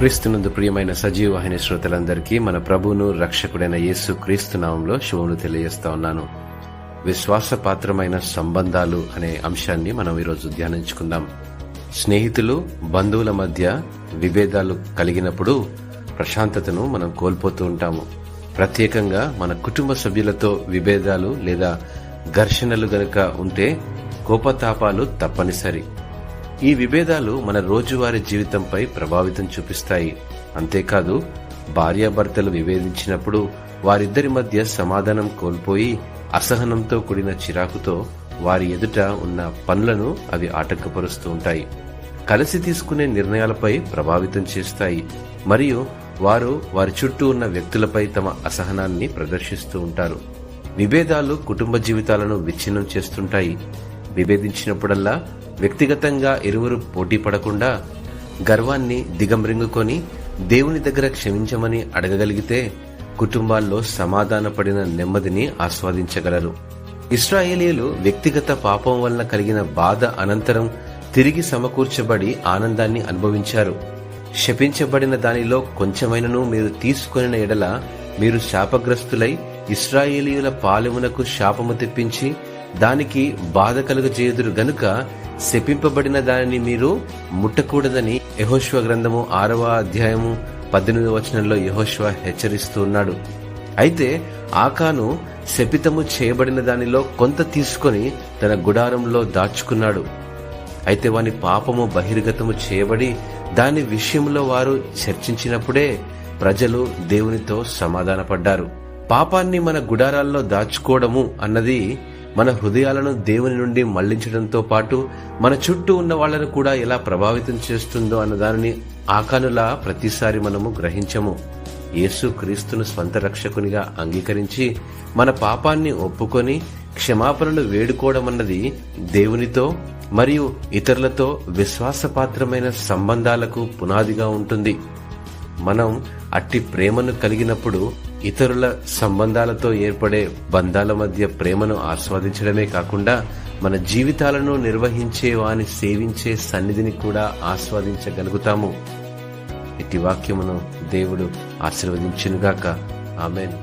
క్రీస్తునందు ప్రియమైన సజీవవాహిని శ్రోతలందరికీ మన ప్రభువును రక్షకుడైన యేసు క్రీస్తు నామంలో శుభములు తెలియజేస్తా ఉన్నాను. విశ్వాసపాత్రమైన సంబంధాలు అనే అంశాన్ని మనం ఈరోజు ధ్యానించుకుందాం. స్నేహితులు, బంధువుల మధ్య విభేదాలు కలిగినప్పుడు ప్రశాంతతను మనం కోల్పోతూ ఉంటాము. ప్రత్యేకంగా మన కుటుంబ సభ్యులతో విభేదాలు లేదా ఘర్షణలు గనుక ఉంటే కోపతాపాలు తప్పనిసరి. ఈ విభేదాలు మన రోజువారీ జీవితంపై ప్రభావితం చూపిస్తాయి. అంతేకాదు, భార్యాభర్తలు విభేదించినప్పుడు వారిద్దరి మధ్య సమాధానం కోల్పోయి అసహనంతో కూడిన చిరాకుతో వారి ఎదుట ఉన్న పనులను అవి ఆటంకపరుస్తూ ఉంటాయి. కలిసి తీసుకునే నిర్ణయాలపై ప్రభావితం చేస్తాయి మరియు వారి చుట్టూ ఉన్న వ్యక్తులపై తమ అసహనాన్ని ప్రదర్శిస్తూ ఉంటారు. విభేదాలు కుటుంబ జీవితాలను విచ్ఛిన్నం చేస్తుంటాయి. విభేదించినప్పుడల్లా వ్యక్తిగతంగా ఇరువురు పోటీ పడకుండా గర్వాన్ని దిగంరింగుకొని దేవుని దగ్గర క్షమించమని అడగగలిగితే కుటుంబాల్లో సమాధానపడిన నెమ్మదిని ఆస్వాదించగలరు. ఇశ్రాయేలీయులు వ్యక్తిగత పాపం వలన కలిగిన బాధ అనంతరం తిరిగి సమకూర్చబడి ఆనందాన్ని అనుభవించారు. శపించబడిన దానిలో కొంచెమైనను మీరు తీసుకొనిన ఎడల మీరు శాపగ్రస్తులై ఇశ్రాయేలీయుల పాలెమునకు శాపము తెప్పించి దానికి బాధ కలుగజేయుదురు గనుక శపింపబడిన దానిని మీరు ముట్టకూడదని యెహోషువ గ్రంథము 6వ అధ్యాయము 18వ వచనంలో యెహోషువ హెచ్చరిస్తూ ఉన్నాడు. అయితే ఆకాను శపితము చేయబడిన దానిలో కొంత తీసుకొని తన గుడారంలో దాచుకున్నాడు. అయితే వాని పాపము బహిర్గతము చేయబడి దాని విషయంలో వారు చర్చించినప్పుడే ప్రజలు దేవునితో సమాధానపడ్డారు. పాపాన్ని మన గుడారాల్లో దాచుకోవడము అన్నది మన హృదయాలను దేవుని నుండి మళ్లించడంతో పాటు మన చుట్టూ ఉన్న వాళ్లను కూడా ఎలా ప్రభావితం చేస్తుందో అన్న దానిని ఆకానులా ప్రతిసారి మనము గ్రహించము. యేసు క్రీస్తును స్వంత రక్షకునిగా అంగీకరించి మన పాపాన్ని ఒప్పుకొని క్షమాపణలు వేడుకోవడం అన్నది దేవునితో మరియు ఇతరులతో విశ్వాసపాత్రమైన సంబంధాలకు పునాదిగా ఉంటుంది. మనం అట్టి ప్రేమను కలిగినప్పుడు ఇతరుల సంబంధాలతో ఏర్పడే బంధాల మధ్య ప్రేమను ఆస్వాదించడమే కాకుండా మన జీవితాలను నిర్వహించే వాని సేవించే సన్నిధిని కూడా ఆస్వాదించగలుగుతాము. ఇట్టి వాక్యమును దేవుడు ఆశీర్వదించునుగాక. ఆమేన్.